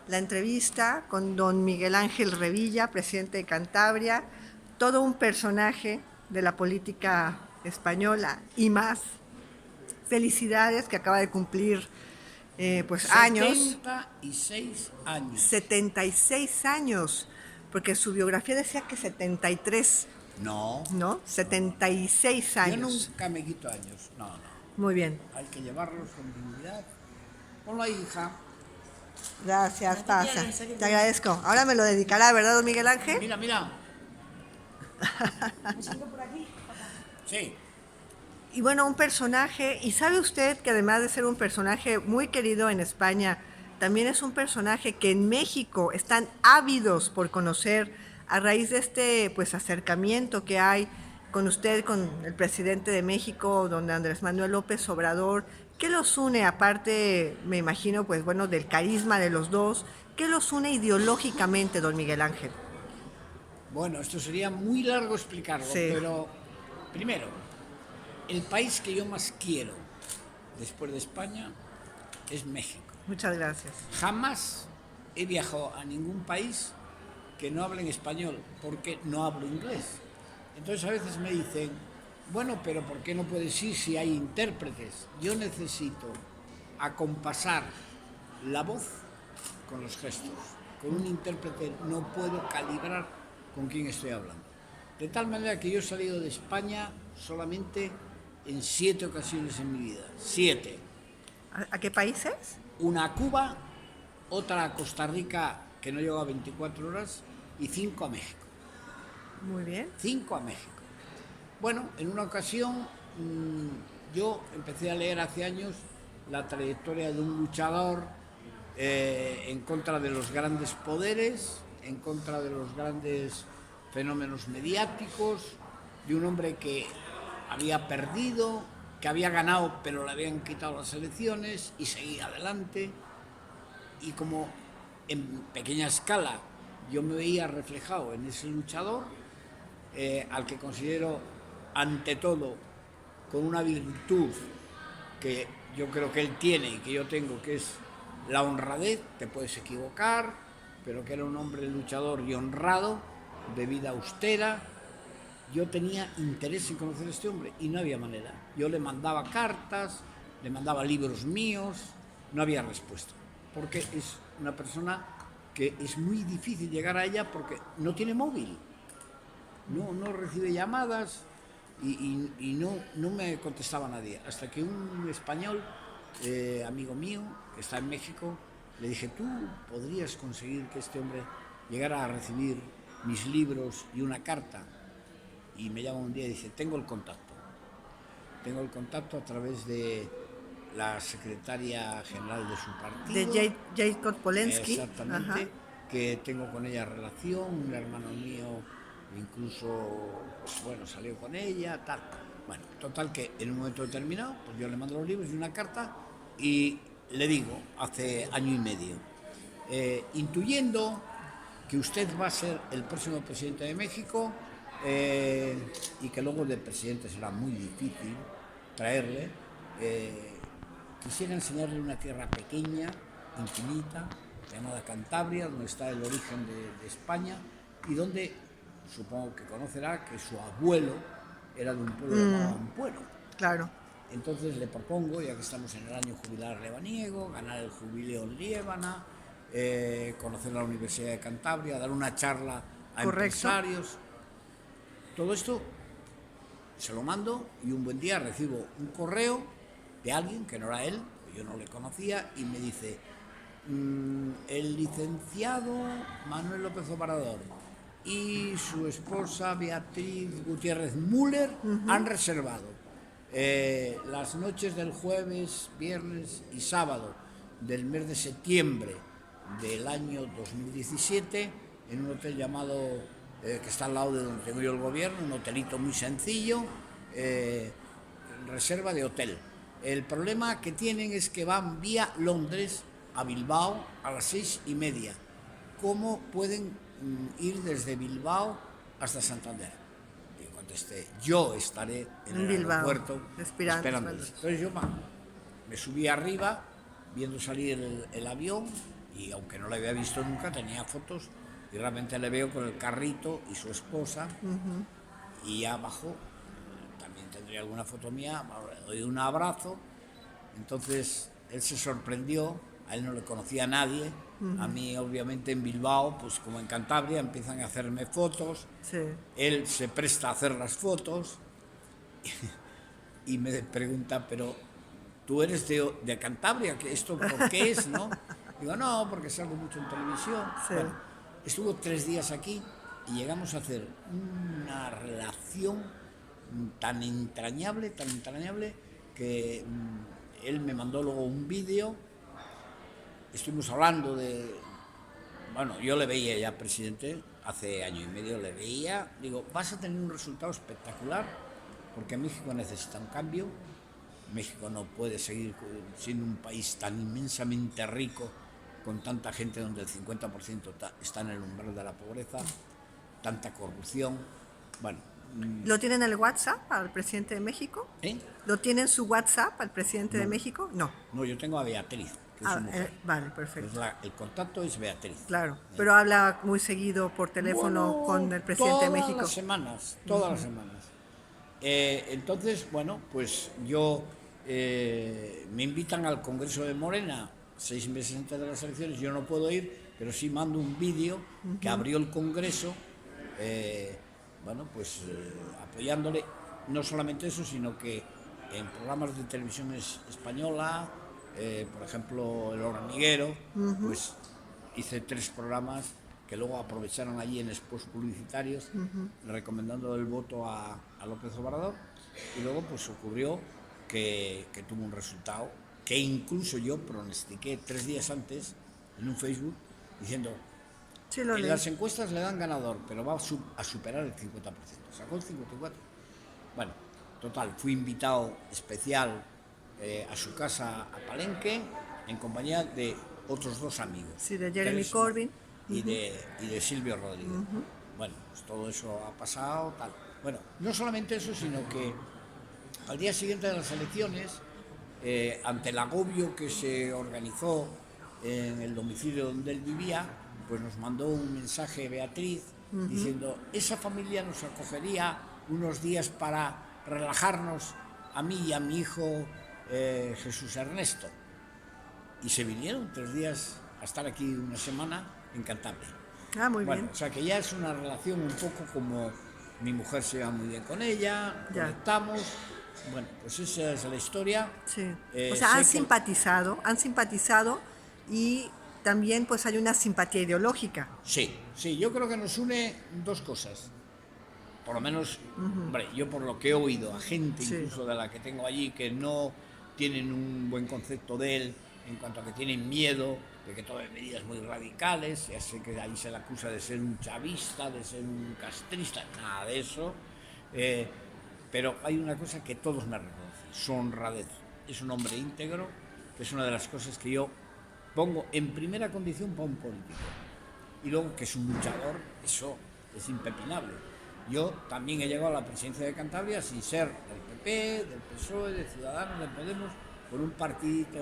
la entrevista con don Miguel Ángel Revilla, presidente de Cantabria, todo un personaje de la política española y más. Felicidades, que acaba de cumplir pues años, 76 años. 76 años, porque su biografía decía que 73, No, ¿no? 76 yo años. nunca me quito años. No, no. Muy bien. Hay que llevarlos con dignidad. Ponlo ahí, hija. Gracias, pasa. Te agradezco. Ahora me lo dedicará, ¿verdad, don Miguel Ángel? Mira, mira. Sí. Y bueno, un personaje, y sabe usted que además de ser un personaje muy querido en España, también es un personaje que en México están ávidos por conocer a raíz de este pues acercamiento que hay con usted, con el presidente de México, don Andrés Manuel López Obrador. ¿Qué los une, aparte, me imagino, pues bueno, del carisma de los dos? ¿Qué los une ideológicamente, don Miguel Ángel? Bueno, esto sería muy largo explicarlo, Sí. pero primero, el país que yo más quiero después de España es México. Muchas gracias. Jamás he viajado a ningún país que no hable en español, porque no hablo inglés. Entonces a veces me dicen, bueno, pero ¿por qué no puedes ir si hay intérpretes? Yo necesito acompasar la voz con los gestos. Con un intérprete no puedo calibrar con quién estoy hablando. De tal manera que yo he salido de España solamente en 7 ocasiones en mi vida. 7. ¿A qué países? Una a Cuba, otra a Costa Rica, que no llegó a 24 horas, y 5 a México. Muy bien. 5 a México. Bueno, en una ocasión yo empecé a leer hace años la trayectoria de un luchador en contra de los grandes poderes, en contra de los grandes fenómenos mediáticos, de un hombre que había perdido, que había ganado pero le habían quitado las elecciones y seguía adelante. Y como en pequeña escala yo me veía reflejado en ese luchador, al que considero ante todo con una virtud que yo creo que él tiene y que yo tengo, que es la honradez. Te puedes equivocar, pero que era un hombre luchador y honrado, de vida austera. Yo tenía interés en conocer a este hombre y no había manera. Yo le mandaba cartas, le mandaba libros míos, no había respuesta, porque es una persona que es muy difícil llegar a ella porque no tiene móvil, no recibe llamadas y no me contestaba nadie. Hasta que un español, amigo mío, que está en México, le dije, ¿tú podrías conseguir que este hombre llegara a recibir mis libros y una carta? Y me llama un día y dice, tengo el contacto a través de la secretaria general de su partido. De Jacob Polensky. Exactamente. Ajá. Que tengo con ella relación, un hermano mío incluso, pues bueno, salió con ella, tal. Bueno, total que en un momento determinado, pues yo le mando los libros y una carta y le digo, hace año y medio, intuyendo que usted va a ser el próximo presidente de México, y que luego de presidente será muy difícil traerle, quisiera enseñarle una tierra pequeña, infinita, llamada Cantabria, donde está el origen de España y donde supongo que conocerá que su abuelo era de un pueblo llamado Ampuero. Claro. Entonces le propongo, ya que estamos en el año jubilar lebaniego, ganar el jubileo en Liébana, conocer la Universidad de Cantabria, dar una charla a Correcto. empresarios. Todo esto se lo mando y un buen día recibo un correo de alguien que no era él, yo no le conocía, y me dice, el licenciado Manuel López Obrador y su esposa Beatriz Gutiérrez Müller han reservado las noches del jueves, viernes y sábado del mes de septiembre del año 2017 en un hotel llamado, que está al lado de donde tengo yo el gobierno, un hotelito muy sencillo, reserva de hotel. El problema que tienen es que van vía Londres a Bilbao a las 6:30. ¿Cómo pueden ir desde Bilbao hasta Santander? Y contesté, yo estaré en el Bilbao, aeropuerto esperándoles. Entonces yo me subí arriba, viendo salir el avión, Y aunque no la había visto nunca, tenía fotos y realmente le veo con el carrito y su esposa. Y abajo también tendría alguna foto mía, doy un abrazo. Entonces él se sorprendió, a él no le conocía a nadie. A mí obviamente en Bilbao, pues como en Cantabria, empiezan a hacerme fotos. Sí. Él se presta a hacer las fotos y me pregunta, pero tú eres de Cantabria, ¿que esto por qué es, no? Digo, no, porque salgo mucho en televisión. Sí. Bueno, estuvo 3 días aquí y llegamos a hacer una relación tan entrañable, que él me mandó luego un vídeo. Estuvimos hablando de... Bueno, yo le veía ya presidente, hace año y medio le veía. Digo, vas a tener un resultado espectacular, porque México necesita un cambio. México no puede seguir siendo un país tan inmensamente rico, con tanta gente donde el 50% está en el umbral de la pobreza, tanta corrupción. Bueno. ¿Lo tienen el WhatsApp al presidente de México? ¿Eh? ¿Lo tienen su WhatsApp al presidente de México? No. No, yo tengo a Beatriz, que es su mujer. Vale, perfecto. El contacto es Beatriz. Claro, pero habla muy seguido por teléfono Bueno, con el presidente de México. Todas las semanas. Entonces, bueno, pues yo me invitan al Congreso de Morena 6 meses antes de las elecciones. Yo no puedo ir, pero sí mando un vídeo que abrió el Congreso, bueno, pues apoyándole. No solamente eso, sino que en programas de televisión española, por ejemplo El Hormiguero, pues hice 3 programas que luego aprovecharon allí en spots publicitarios, recomendando el voto a López Obrador. Y luego pues ocurrió que tuvo un resultado que incluso yo pronostiqué 3 días antes en un Facebook, diciendo, Sí, en las encuestas le dan ganador, pero va a superar el 50%. Sacó el 54%. Bueno, total, fui invitado especial a su casa a Palenque, en compañía de otros 2 amigos. Sí, de Jeremy Corbyn. Y de Silvio Rodríguez. Bueno, pues todo eso ha pasado, tal. Bueno, no solamente eso, sino que al día siguiente de las elecciones, ante el agobio que se organizó en el domicilio donde él vivía, pues nos mandó un mensaje Beatriz diciendo, esa familia nos acogería unos días para relajarnos a mí y a mi hijo Jesús Ernesto. Y se vinieron 3 días a estar aquí una semana en Cantabria. Muy bien. O sea que ya es una relación un poco como mi mujer se lleva muy bien con ella, Ya. conectamos. Bueno, pues esa es la historia. Sí. O sea, han sé que- simpatizado y también pues hay una simpatía ideológica. Sí, yo creo que nos une 2 cosas. Por lo menos, hombre, yo por lo que he oído a gente Sí. incluso de la que tengo allí que no tienen un buen concepto de él, en cuanto a que tienen miedo de que tome medidas muy radicales. Ya sé que ahí se le acusa de ser un chavista, de ser un castrista, nada de eso. Pero hay una cosa que todos me reconocen, su honradez. Es un hombre íntegro, que es una de las cosas que yo pongo en primera condición para un político. Y luego que es un luchador, eso es impepinable. Yo también he llegado a la presidencia de Cantabria sin ser del PP, del PSOE, de Ciudadanos, de Podemos, por un partidito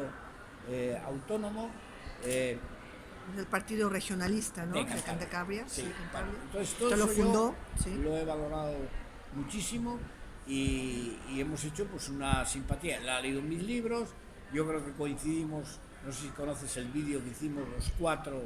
autónomo. El partido regionalista, ¿no? De De Cantabria. Sí, Cantabria. Entonces todo Usted lo eso fundó, yo sí. lo he valorado muchísimo y hemos hecho pues una simpatía. Él ha leído mis libros, yo creo que coincidimos, no sé si conoces el vídeo que hicimos los 4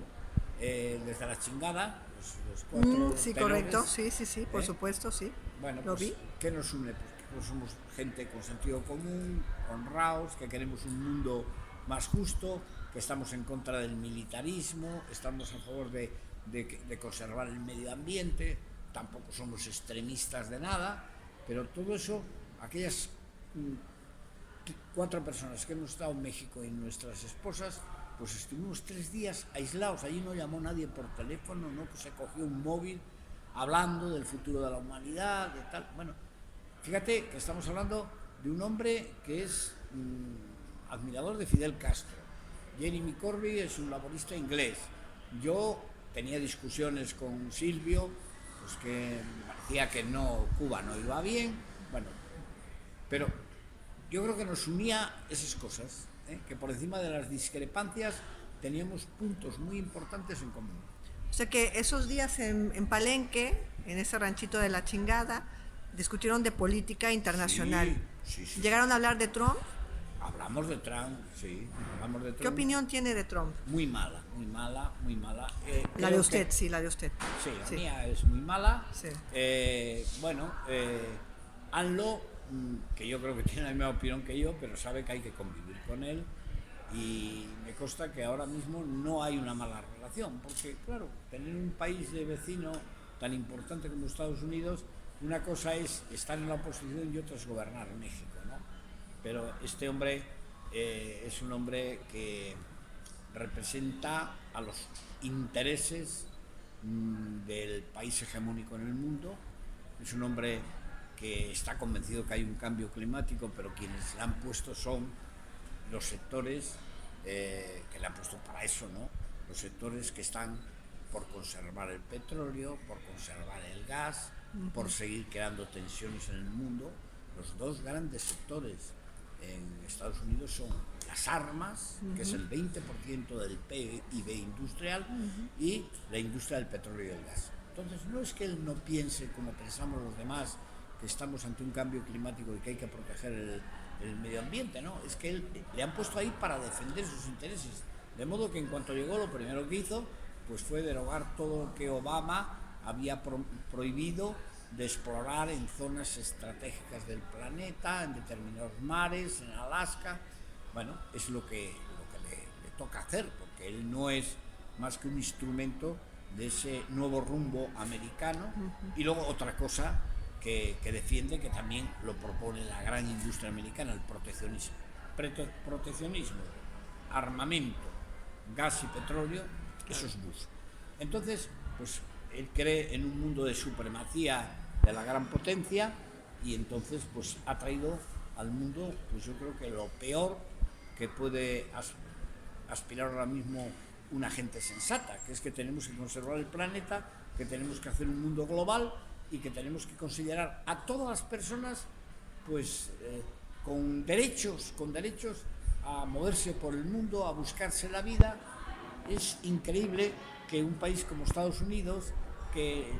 desde la chingada, los 4 Sí, tenores. correcto, sí, por supuesto, sí. Bueno, Lo pues, vi. ¿qué nos une? Pues somos gente con sentido común, honrados, que queremos un mundo más justo, que estamos en contra del militarismo, estamos a favor de conservar el medio ambiente, tampoco somos extremistas de nada, pero todo eso, aquellas 4 personas que hemos estado en México y nuestras esposas, pues estuvimos 3 días aislados, allí no llamó nadie por teléfono, no se cogió un móvil hablando del futuro de la humanidad, de tal. Bueno, fíjate que estamos hablando de un hombre que es admirador de Fidel Castro. Jeremy Corbyn es un laborista inglés. Yo tenía discusiones con Silvio, pues que me parecía que no, Cuba no iba bien, bueno, pero yo creo que nos unía esas cosas, que por encima de las discrepancias teníamos puntos muy importantes en común. O sea que esos días en Palenque, en ese ranchito de la chingada, discutieron de política internacional. Sí. ¿Llegaron a hablar de Trump? Hablamos de Trump, sí, hablamos de Trump. ¿Qué opinión tiene de Trump? Muy mala, muy mala, muy mala. La de usted, sí, la de usted. Sí, la mía es muy mala. Sí. Bueno, Anlo, que yo creo que tiene la misma opinión que yo, pero sabe que hay que convivir con él. Y me consta que ahora mismo no hay una mala relación, porque claro, tener un país de vecino tan importante como Estados Unidos, una cosa es estar en la oposición y otra es gobernar México, ¿no? Pero este hombre es un hombre que representa a los intereses del país hegemónico en el mundo. Es un hombre que está convencido que hay un cambio climático, pero quienes le han puesto son los sectores que le han puesto para eso, ¿no? Los sectores que están por conservar el petróleo, por conservar el gas, por seguir creando tensiones en el mundo. Los dos grandes sectores en Estados Unidos son las armas, que es el 20% del PIB industrial, y la industria del petróleo y el gas. Entonces, no es que él no piense como pensamos los demás, que estamos ante un cambio climático y que hay que proteger el medio ambiente, ¿no? Es que él le han puesto ahí para defender sus intereses. De modo que en cuanto llegó, lo primero que hizo pues fue derogar todo lo que Obama había prohibido de explorar en zonas estratégicas del planeta, en determinados mares, en Alaska. Bueno, es lo que le toca hacer, porque él no es más que un instrumento de ese nuevo rumbo americano. Y luego otra cosa que defiende, que también lo propone la gran industria americana, el proteccionismo. Proteccionismo, armamento, gas y petróleo, eso es Bush. Entonces, pues él cree en un mundo de supremacía de la gran potencia, y entonces pues ha traído al mundo, pues yo creo que lo peor que puede aspirar ahora mismo una gente sensata, que es que tenemos que conservar el planeta, que tenemos que hacer un mundo global y que tenemos que considerar a todas las personas pues con derechos a moverse por el mundo, a buscarse la vida. Es increíble que un país como Estados Unidos, que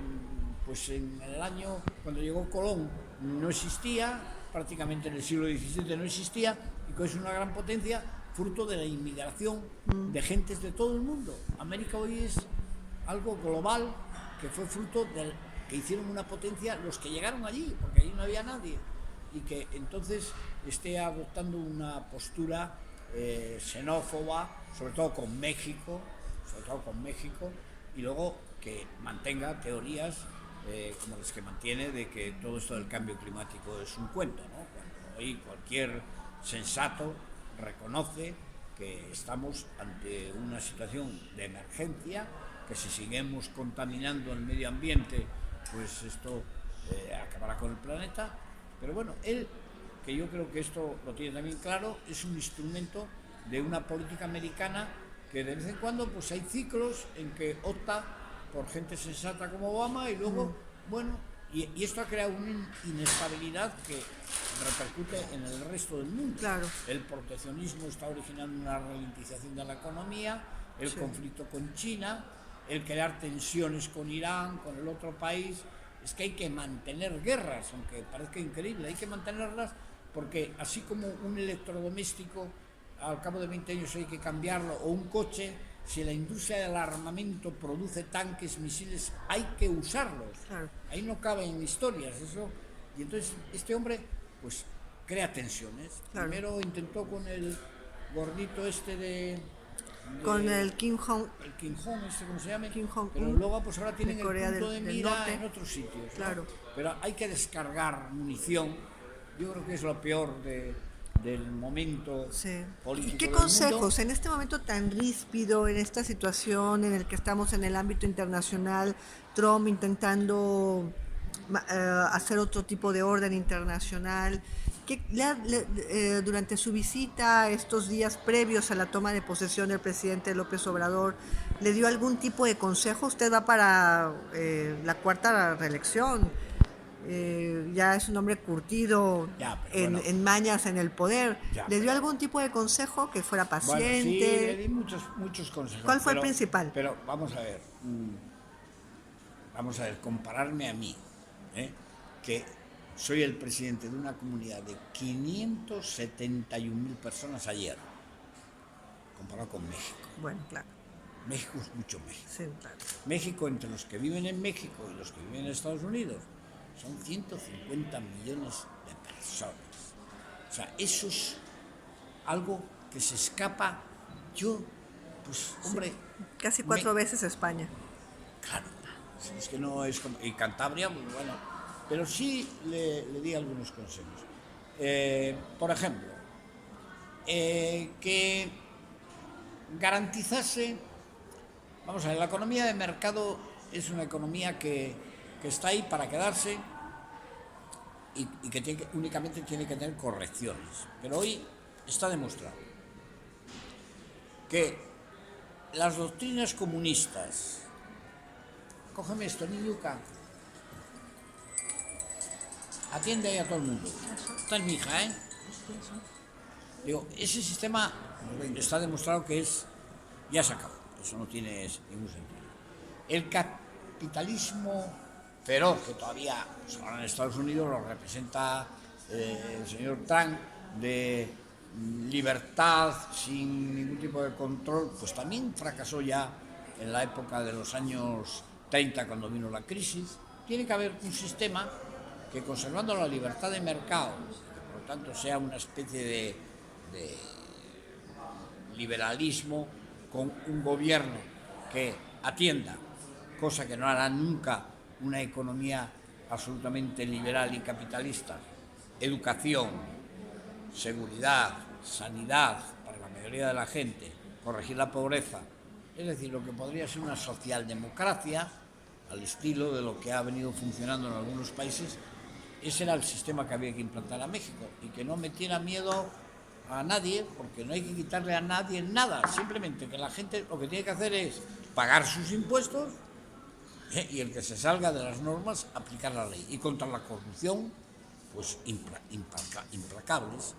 pues en el año cuando llegó Colón no existía, prácticamente en el siglo XVII no existía, y que es una gran potencia fruto de la inmigración de gentes de todo el mundo. América hoy es algo global que fue fruto del que hicieron una potencia los que llegaron allí, porque allí no había nadie, y que entonces esté adoptando una postura xenófoba, sobre todo con México, y luego que mantenga teorías como las que mantiene de que todo esto del cambio climático es un cuento, ¿no? Cuando hoy cualquier sensato reconoce que estamos ante una situación de emergencia, que si seguimos contaminando el medio ambiente, pues esto acabará con el planeta. Pero bueno, él, que yo creo que esto lo tiene también claro, es un instrumento de una política americana que de vez en cuando pues hay ciclos en que opta por gente sensata como Obama, y luego, bueno, y esto ha creado una inestabilidad que repercute en el resto del mundo. Claro. El proteccionismo está originando una ralentización de la economía, el conflicto con China, el crear tensiones con Irán, con el otro país. Es que hay que mantener guerras, aunque parezca increíble, hay que mantenerlas, porque así como un electrodoméstico al cabo de 20 años hay que cambiarlo, o un coche, si la industria del armamento produce tanques, misiles, hay que usarlos. Claro. Ahí no caben historias, eso. Y entonces este hombre pues crea tensiones. Claro. Primero intentó con el gordito este con el Kim Jong, este, ¿cómo se llama? Kim Jong, pero luego pues ahora tienen el punto de mira norte, en otros sitios, ¿no? Claro. Pero hay que descargar munición. Yo creo que es lo peor del momento político. ¿Y qué consejos en este momento tan ríspido, en esta situación en el que estamos en el ámbito internacional, Trump intentando hacer otro tipo de orden internacional? Durante su visita estos días previos a la toma de posesión del presidente López Obrador, ¿le dio algún tipo de consejo? Usted va para la cuarta reelección. ya es un hombre curtido Ya, pero bueno. en mañas en el poder. Ya, ¿Le dio pero- algún tipo de consejo que fuera Bueno, sí, le paciente? di muchos consejos. ¿Cuál fue el principal? Pero vamos a ver. Vamos a ver, compararme a mí, ¿eh? Que soy el presidente de una comunidad de 571.000 personas ayer, comparado con México. Bueno, claro. México es mucho México. Sí, claro. México, entre los que viven en México y los que viven en Estados Unidos, son 150 millones de personas. O sea, eso es algo que se escapa. Yo, pues, hombre, Casi 4 veces España. claro, es que no es como... Y Cantabria, pues bueno, pero sí le di algunos consejos. Por ejemplo, que garantizase... Vamos a ver, la economía de mercado es una economía que está ahí para quedarse y que únicamente tiene que tener correcciones. Pero hoy está demostrado que las doctrinas comunistas... Cógeme esto, niñuca. Atiende ahí a todo el mundo. Esta es mi hija, ¿eh? Digo, ese sistema está demostrado que es... Ya se acabó. Eso no tiene ningún sentido. El capitalismo feroz, que todavía pues, ahora en Estados Unidos lo representa el señor Trump, de libertad sin ningún tipo de control, pues también fracasó ya en la época de los años 30, cuando vino la crisis. Tiene que haber un sistema que, conservando la libertad de mercado, que por lo tanto sea una especie de liberalismo, con un gobierno que atienda, cosa que no hará nunca una economía absolutamente liberal y capitalista, educación, seguridad, sanidad para la mayoría de la gente, corregir la pobreza, es decir, lo que podría ser una socialdemocracia al estilo de lo que ha venido funcionando en algunos países. Ese era el sistema que había que implantar a México y que no metiera miedo a nadie, porque no hay que quitarle a nadie nada, simplemente que la gente lo que tiene que hacer es pagar sus impuestos y el que se salga de las normas aplicar la ley, y contra la corrupción pues implacables.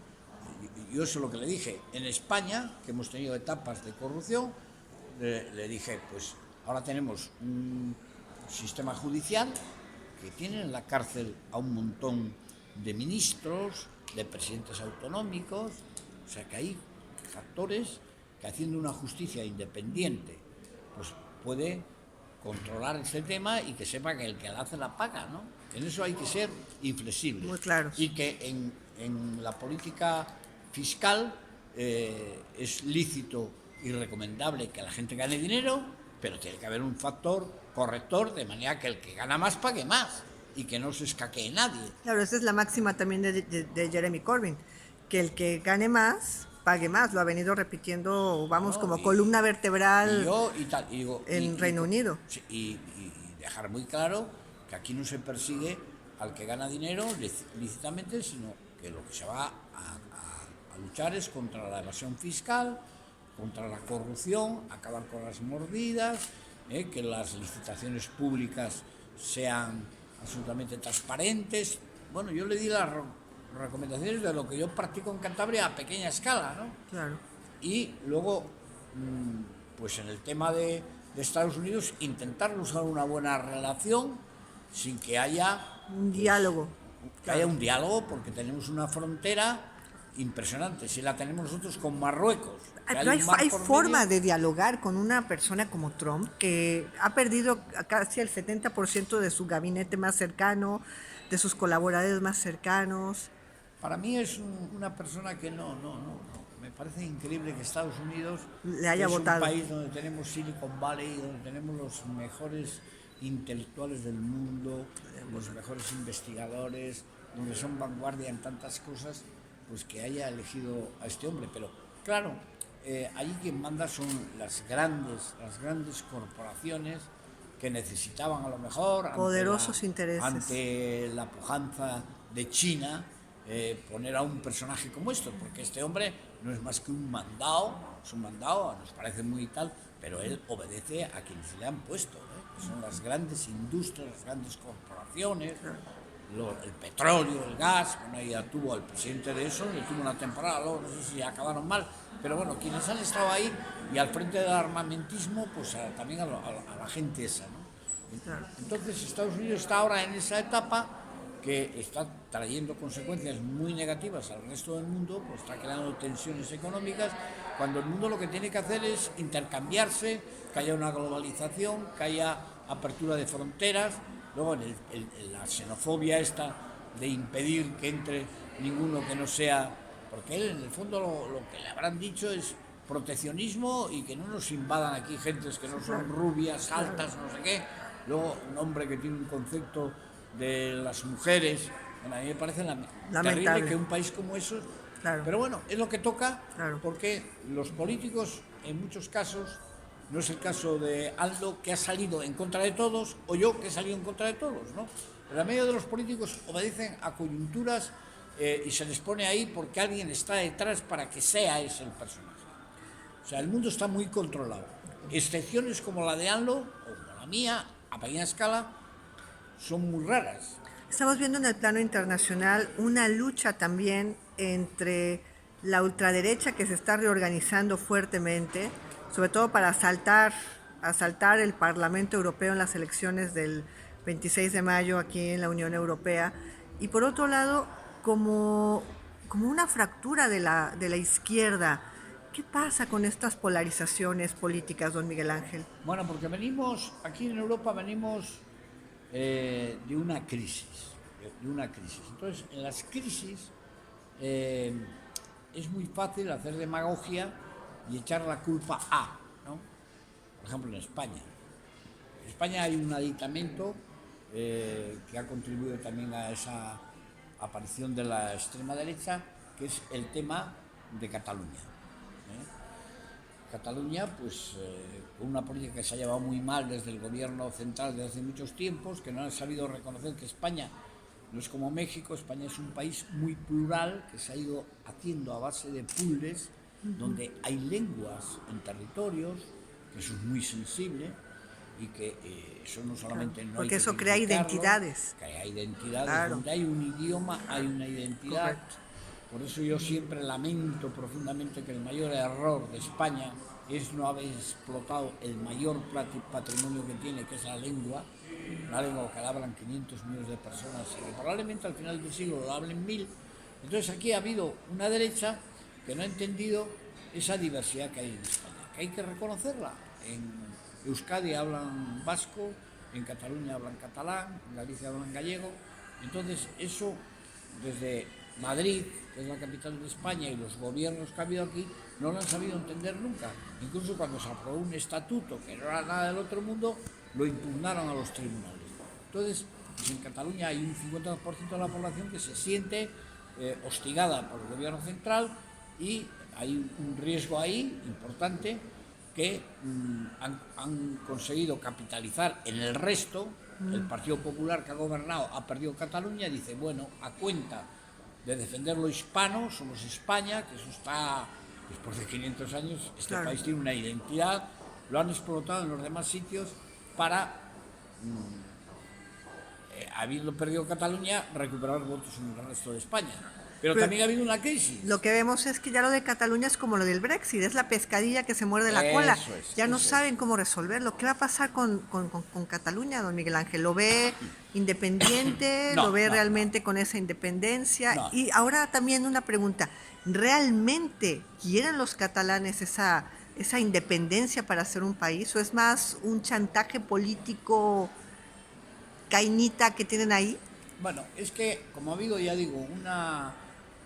Yo eso es lo que le dije. En España, que hemos tenido etapas de corrupción, le dije, pues ahora tenemos un sistema judicial que tiene en la cárcel a un montón de ministros, de presidentes autonómicos. O sea que hay factores que, haciendo una justicia independiente, pues puede controlar ese tema y que sepa que el que la hace la paga, ¿no? En eso hay que ser inflexibles. Muy claros. Y que en la política fiscal es lícito y recomendable que la gente gane dinero, pero tiene que haber un factor corrector, de manera que el que gana más pague más y que no se escaquee nadie. Claro, esa es la máxima también de Jeremy Corbyn, que el que gane más, pague más. Lo ha venido repitiendo, vamos, No, como columna vertebral en Reino Unido. Sí, y dejar muy claro que aquí no se persigue al que gana dinero lícitamente, sino que lo que se va a luchar es contra la evasión fiscal, contra la corrupción, acabar con las mordidas, que las licitaciones públicas sean absolutamente transparentes. Bueno, yo le di las recomendaciones de lo que yo practico en Cantabria a pequeña escala, ¿no? Claro. Y luego, pues en el tema de Estados Unidos, intentar usar una buena relación sin que haya Un diálogo. que haya un diálogo, porque tenemos una frontera impresionante. Si la tenemos nosotros con Marruecos. Pero hay forma de dialogar con una persona como Trump, que ha perdido casi el 70% de su gabinete más cercano, de sus colaboradores más cercanos. Para mí es una persona que no. Me parece increíble que Estados Unidos Le haya es votado. un país donde tenemos Silicon Valley, donde tenemos los mejores intelectuales del mundo, los mejores investigadores, donde son vanguardia en tantas cosas, pues que haya elegido a este hombre. Pero claro, allí quien manda son las grandes corporaciones que necesitaban, a lo mejor, Poderosos intereses. ante la pujanza de China, poner a un personaje como esto, porque este hombre no es más que un mandado, nos parece muy tal, pero él obedece a quienes le han puesto, que son las grandes industrias, las grandes corporaciones. el petróleo, el gas, bueno, ya tuvo al presidente de eso, le tuvo una temporada, luego no sé si acabaron mal, pero bueno, quienes han estado ahí y al frente del armamentismo, pues también a la gente esa, ¿no? Entonces Estados Unidos está ahora en esa etapa que está trayendo consecuencias muy negativas al resto del mundo, pues está creando tensiones económicas, cuando el mundo lo que tiene que hacer es intercambiarse, que haya una globalización, que haya apertura de fronteras, luego la xenofobia esta de impedir que entre ninguno que no sea, porque él en el fondo lo que le habrán dicho es proteccionismo y que no nos invadan aquí gentes que no son rubias, altas, no sé qué. Luego un hombre que tiene un concepto de las mujeres, bueno, a mí me parece terrible que un país como eso, pero bueno, es lo que toca, porque los políticos en muchos casos, no es el caso de Aldo, que ha salido en contra de todos, o yo que he salido en contra de todos, ¿no? Pero la mayoría de los políticos obedecen a coyunturas y se les pone ahí porque alguien está detrás para que sea ese el personaje. O sea, el mundo está muy controlado. Excepciones como la de Aldo, o como la mía, a pequeña escala, son muy raras. Estamos viendo en el plano internacional una lucha también entre la ultraderecha que se está reorganizando fuertemente, sobre todo para asaltar el Parlamento Europeo en las elecciones del 26 de mayo aquí en la Unión Europea, y por otro lado como una fractura de la izquierda. ¿Qué pasa con estas polarizaciones políticas, don Miguel Ángel? Bueno, porque aquí en Europa venimos de una crisis. Entonces, en las crisis es muy fácil hacer demagogia y echar la culpa a, ¿no? Por ejemplo, en España. En España hay un aditamento que ha contribuido también a esa aparición de la extrema derecha, que es el tema de Cataluña. Cataluña, pues, con una política que se ha llevado muy mal desde el gobierno central desde hace muchos tiempos, que no han sabido reconocer que España no es como México. España es un país muy plural que se ha ido haciendo a base de puzzles, donde hay lenguas en territorios, que eso es muy sensible y que eso no solamente no porque hay que eso crea identidades. Crea identidades, donde hay un idioma, hay una identidad. Correcto. Por eso yo siempre lamento profundamente que el mayor error de España es no haber explotado el mayor patrimonio que tiene, que es la lengua que la hablan 500 millones de personas y que probablemente al final del siglo lo hablen 1000. Entonces aquí ha habido una derecha que no ha entendido esa diversidad que hay en España, que hay que reconocerla. En Euskadi hablan vasco, en Cataluña hablan catalán, en Galicia hablan gallego. Entonces eso desde Madrid, que es la capital de España, y los gobiernos que ha habido aquí, no lo han sabido entender nunca. Incluso cuando se aprobó un estatuto que no era nada del otro mundo, lo impugnaron a los tribunales. Entonces, pues en Cataluña hay un 50% de la población que se siente hostigada por el gobierno central, y hay un riesgo ahí importante que han conseguido capitalizar en el resto. El Partido Popular, que ha gobernado, ha perdido Cataluña, dice, bueno, a cuenta de defender lo hispano, somos España, que eso está, después de 500 años, este país tiene una identidad, lo han explotado en los demás sitios para, habiendo perdido Cataluña, recuperar votos en el resto de España. Pero también ha habido una crisis. Lo que vemos es que ya lo de Cataluña es como lo del Brexit, es la pescadilla que se muerde la cola. Ya no saben cómo resolverlo. ¿Qué va a pasar con Cataluña, don Miguel Ángel? ¿Lo ve independiente? ¿Lo ve realmente con esa independencia? Y ahora también una pregunta. ¿Realmente quieren los catalanes esa independencia para ser un país? ¿O es más un chantaje político cainita que tienen ahí? Bueno, es que, como ha habido, ya digo, una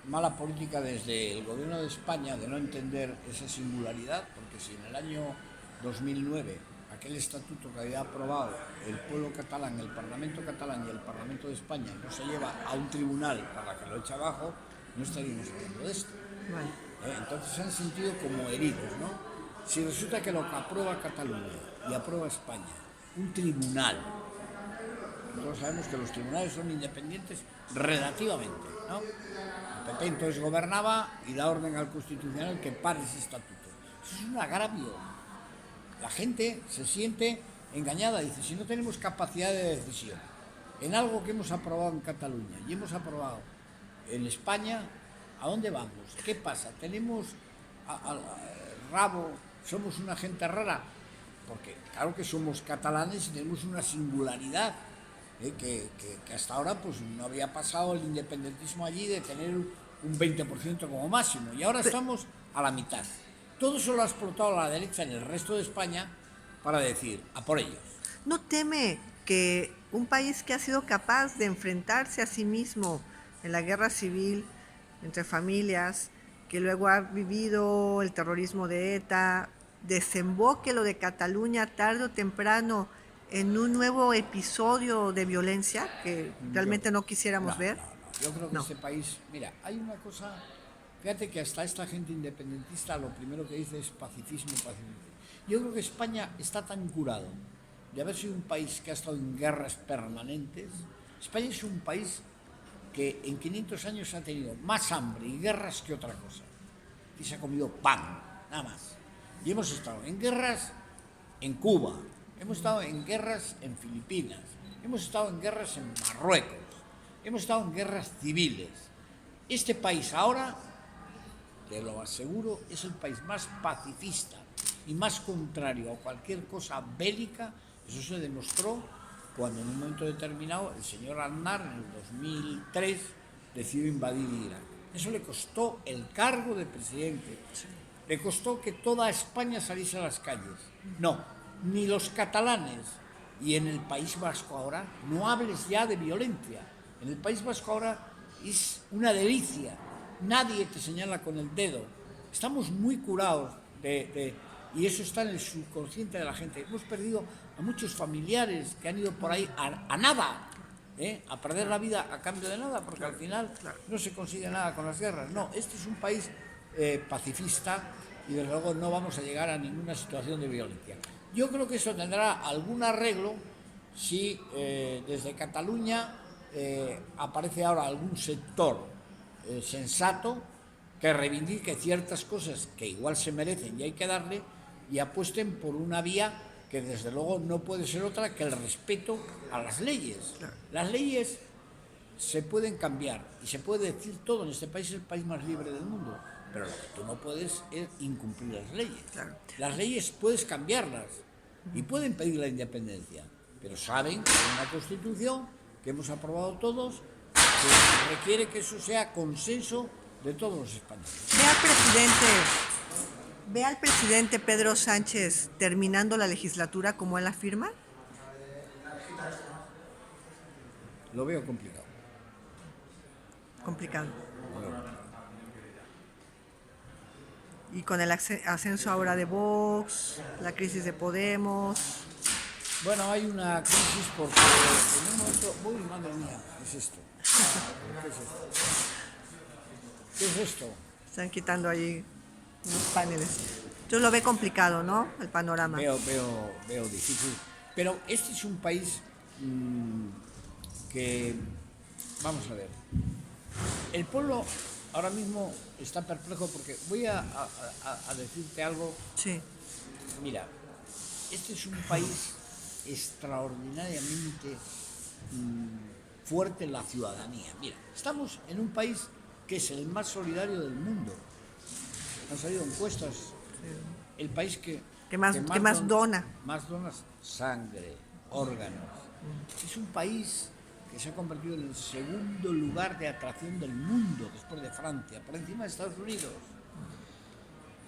mala política desde el gobierno de España de no entender esa singularidad, porque si en el año 2009 aquel estatuto que había aprobado el pueblo catalán, el Parlamento catalán y el Parlamento de España no se lleva a un tribunal para que lo eche abajo, no estaríamos hablando de esto. Entonces se han sentido como heridos, ¿no? Si resulta que lo que aprueba Cataluña y aprueba España, un tribunal, todos sabemos que los tribunales son independientes relativamente, ¿no? El PP entonces gobernaba y da orden al Constitucional que pare ese estatuto. Eso es un agravio. La gente se siente engañada, dice, si no tenemos capacidad de decisión, en algo que hemos aprobado en Cataluña y hemos aprobado en España, ¿a dónde vamos? ¿Qué pasa? ¿Tenemos rabo? ¿Somos una gente rara? Porque claro que somos catalanes y tenemos una singularidad que hasta ahora pues no había pasado el independentismo allí de tener un 20% como máximo, y ahora estamos a la mitad. Todo eso lo ha explotado la derecha en el resto de España para decir, a por ellos. ¿No teme que un país que ha sido capaz de enfrentarse a sí mismo en la guerra civil entre familias, que luego ha vivido el terrorismo de ETA, desemboque lo de Cataluña tarde o temprano en un nuevo episodio de violencia que realmente no quisiéramos ver? Yo creo que No. este país, mira, hay una cosa, fíjate que hasta esta gente independentista lo primero que dice es pacifismo, pacifismo. Yo creo que España está tan curado de haber sido un país que ha estado en guerras permanentes. España es un país que en 500 años ha tenido más hambre y guerras que otra cosa. Y se ha comido pan, nada más. Y hemos estado en guerras en Cuba, hemos estado en guerras en Filipinas, hemos estado en guerras en Marruecos, hemos estado en guerras civiles. Este país ahora, te lo aseguro, es el país más pacifista y más contrario a cualquier cosa bélica. Eso se demostró cuando en un momento determinado el señor Aznar en el 2003 decidió invadir Irak. Eso le costó el cargo de presidente, le costó que toda España saliese a las calles. No, ni los catalanes. Y en el País Vasco ahora, no hables ya de violencia. En el País Vasco ahora es una delicia. Nadie te señala con el dedo. Estamos muy curados y eso está en el subconsciente de la gente. Hemos perdido a muchos familiares que han ido por ahí a nada, a perder la vida a cambio de nada, porque al final no se consigue nada con las guerras. No, este es un país pacifista y desde luego no vamos a llegar a ninguna situación de violencia. Yo creo que eso tendrá algún arreglo si desde Cataluña aparece ahora algún sector sensato que reivindique ciertas cosas que igual se merecen y hay que darle, y apuesten por una vía que desde luego no puede ser otra que el respeto a las leyes. Las leyes se pueden cambiar y se puede decir todo. En este país es el país más libre del mundo, pero lo que tú no puedes es incumplir las leyes. Las leyes puedes cambiarlas y pueden pedir la independencia, pero saben que hay una constitución que hemos aprobado todos, que requiere que eso sea consenso de todos los españoles. Ve al presidente Pedro Sánchez terminando la legislatura como él afirma. Lo veo complicado. Complicado. Y con el ascenso ahora de Vox, la crisis de Podemos. Bueno, hay una crisis porque en un momento... Uy, madre mía, ¿qué es esto? ¿Qué es esto? ¿Qué es esto? Están quitando ahí unos paneles. Entonces lo ve complicado, ¿no? El panorama. Veo difícil. Pero este es un país que... Vamos a ver. El pueblo ahora mismo está perplejo porque voy a decirte algo. Sí. Mira, este es un país extraordinariamente fuerte en la ciudadanía. Mira, estamos en un país que es el más solidario del mundo. Han salido encuestas. El país que más dona. Más donas sangre, órganos. Es un país que se ha convertido en el segundo lugar de atracción del mundo después de Francia, por encima de Estados Unidos.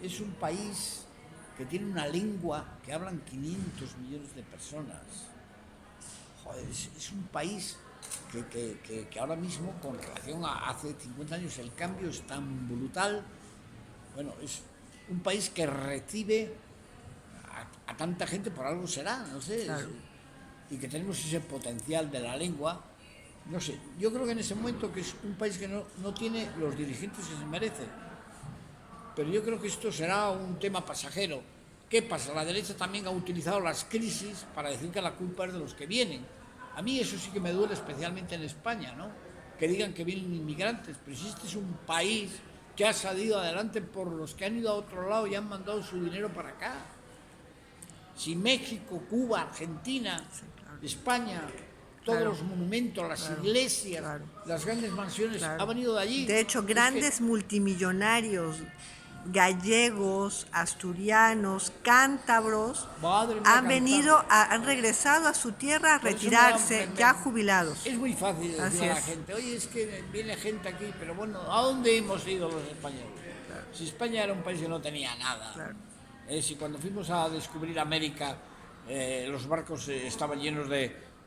Es un país que tiene una lengua que hablan 500 millones de personas. Joder, es un país que ahora mismo, con relación a hace 50 años, el cambio es tan brutal. Bueno, es un país que recibe a tanta gente, por algo será, no sé, claro. Y que tenemos ese potencial de la lengua. No sé, yo creo que en ese momento que es un país que no tiene los dirigentes que se merecen. Pero yo creo que esto será un tema pasajero. ¿Qué pasa? La derecha también ha utilizado las crisis para decir que la culpa es de los que vienen. A mí eso sí que me duele, especialmente en España, ¿no? Que digan que vienen inmigrantes, pero si este es un país que ha salido adelante por los que han ido a otro lado y han mandado su dinero para acá. Si México, Cuba, Argentina, España todos Claro. los monumentos, las Claro, iglesias, claro. las grandes mansiones, Claro. ha venido de allí. De hecho, grandes multimillonarios gallegos, asturianos, cántabros Madre mía, han cantar. venido, han regresado a su tierra a Por eso retirarse, ya jubilados. Es muy fácil Así decir a la es. gente, oye, es que viene gente aquí, pero bueno, ¿a dónde hemos ido los españoles? Si España era un país que no tenía nada. Claro. Si cuando fuimos a descubrir América, los barcos estaban llenos de